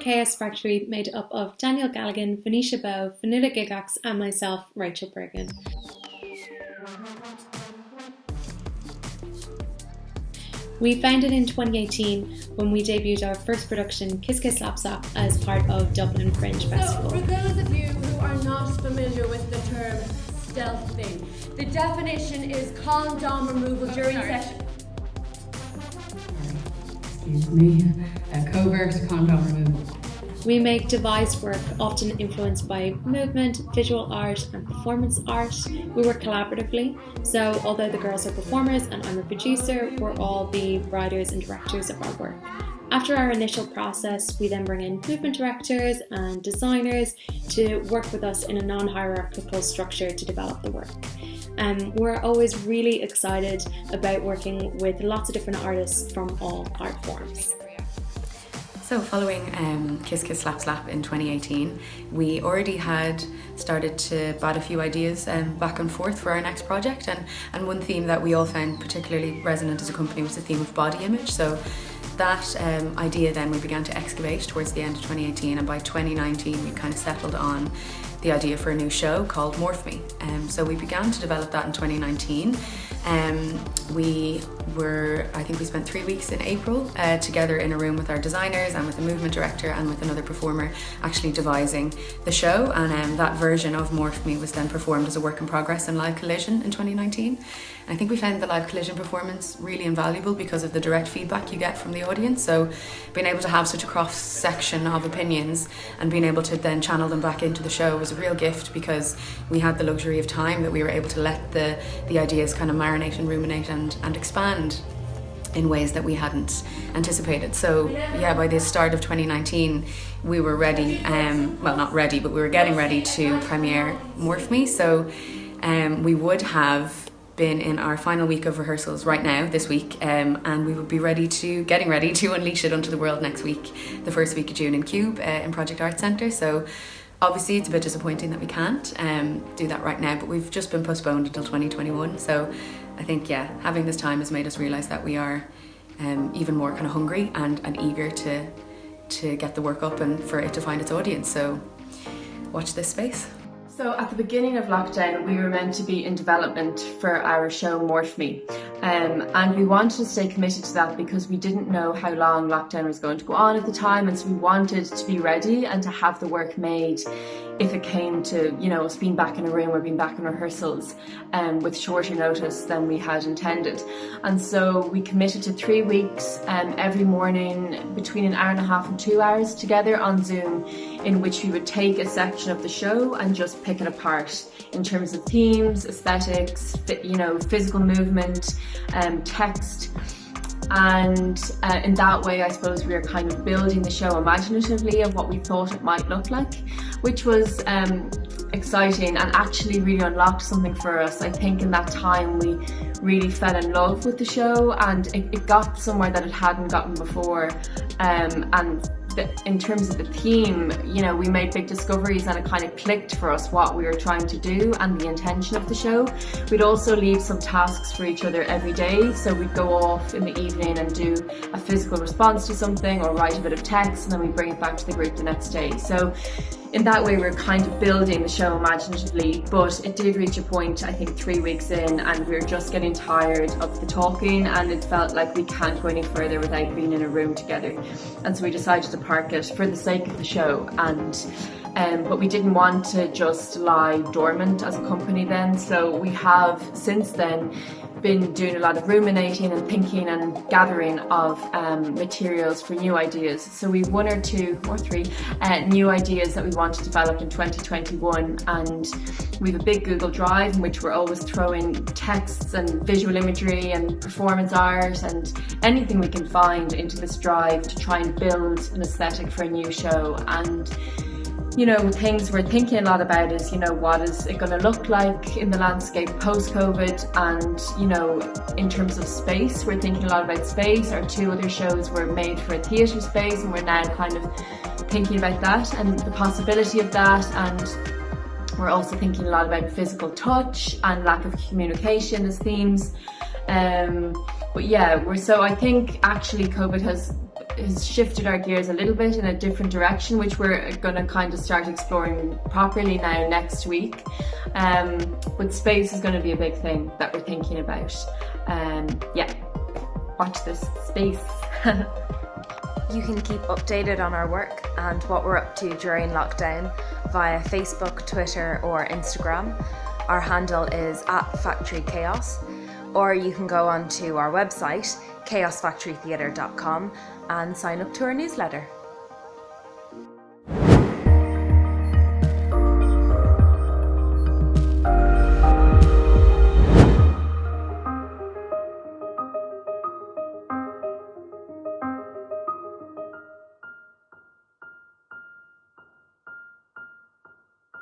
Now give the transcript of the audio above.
Chaos Factory made up of Daniel Galligan, Venetia Bowe, Vanilla Gigax and myself, Rachel Bergen. We founded in 2018 when we debuted our first production, Kiss Kiss Slap Slap, as part of Dublin Fringe Festival. So, for those of you who are not familiar with the term stealthing, the definition is calm dom removal during session. Excuse me, covert condom removal. We make devised work often influenced by movement, visual art and performance art. We work collaboratively, so although the girls are performers and I'm a producer, we're all the writers and directors of our work. After our initial process, we then bring in movement directors and designers to work with us in a non-hierarchical structure to develop the work. We're always really excited about working with lots of different artists from all art forms. So following Kiss Kiss Slap Slap in 2018, we already had started to bat a few ideas back and forth for our next project, and one theme that we all found particularly resonant as a company was the theme of body image. So that idea then we began to excavate towards the end of 2018, and by 2019 we kind of settled on the idea for a new show called Morph Me. So we began to develop that in 2019. I think we spent 3 weeks in April together in a room with our designers and with the movement director and with another performer actually devising the show, and that version of Morph Me was then performed as a work in progress in Live Collision in 2019. I think we found the Live Collision performance really invaluable because of the direct feedback you get from the audience, so being able to have such a cross section of opinions and being able to then channel them back into the show was a real gift, because we had the luxury of time that we were able to let the ideas kind of marinate and ruminate and expand in ways that we hadn't anticipated. So yeah, by the start of 2019 we were ready, well not ready, but we were getting ready to premiere Morph Me. So we would have been in our final week of rehearsals right now this week, and we would be getting ready to unleash it onto the world next week, the first week of June in Cube in Project Arts Centre. So obviously it's a bit disappointing that we can't do that right now, but we've just been postponed until 2021. So I think, yeah, having this time has made us realise that we are even more kind of hungry and eager to get the work up and for it to find its audience. So watch this space. So at the beginning of lockdown, we were meant to be in development for our show Morph Me, and we wanted to stay committed to that because we didn't know how long lockdown was going to go on at the time, and so we wanted to be ready and to have the work made if it came to, you know, us being back in a room or being back in rehearsals with shorter notice than we had intended. And so we committed to 3 weeks every morning between an hour and a half and 2 hours together on Zoom, in which we would take a section of the show and just pick it apart in terms of themes, aesthetics, you know, physical movement, text. And in that way, I suppose we were kind of building the show imaginatively of what we thought it might look like, which was exciting and actually really unlocked something for us. I think in that time we really fell in love with the show, and it got somewhere that it hadn't gotten before, and in terms of the theme, you know, we made big discoveries and it kind of clicked for us what we were trying to do and the intention of the show. We'd also leave some tasks for each other every day, so we'd go off in the evening and do a physical response to something or write a bit of text, and then we'd bring it back to the group the next day. So in that way, we're kind of building the show imaginatively, but it did reach a point, I think 3 weeks in, and we were just getting tired of the talking, and it felt like we can't go any further without being in a room together. And so we decided to park it for the sake of the show, but we didn't want to just lie dormant as a company then. So we have since then been doing a lot of ruminating and thinking and gathering of materials for new ideas. So we've 1 or 2 or 3 new ideas that we want to develop in 2021, and we have a big Google Drive in which we're always throwing texts and visual imagery and performance art and anything we can find into this drive to try and build an aesthetic for a new show. And you know, things we're thinking a lot about is, you know, what is it going to look like in the landscape post-COVID, and, you know, in terms of space, we're thinking a lot about space. Our 2 other shows were made for a theatre space, and we're now kind of thinking about that and the possibility of that, and we're also thinking a lot about physical touch and lack of communication as themes. But yeah, I think actually COVID has has shifted our gears a little bit in a different direction, which we're going to kind of start exploring properly now next week. But space is going to be a big thing that we're thinking about. Yeah, watch this space. You can keep updated on our work and what we're up to during lockdown via Facebook, Twitter or Instagram. Our handle is @FactoryChaos, or you can go on to our website chaosfactorytheatre.com and sign up to our newsletter.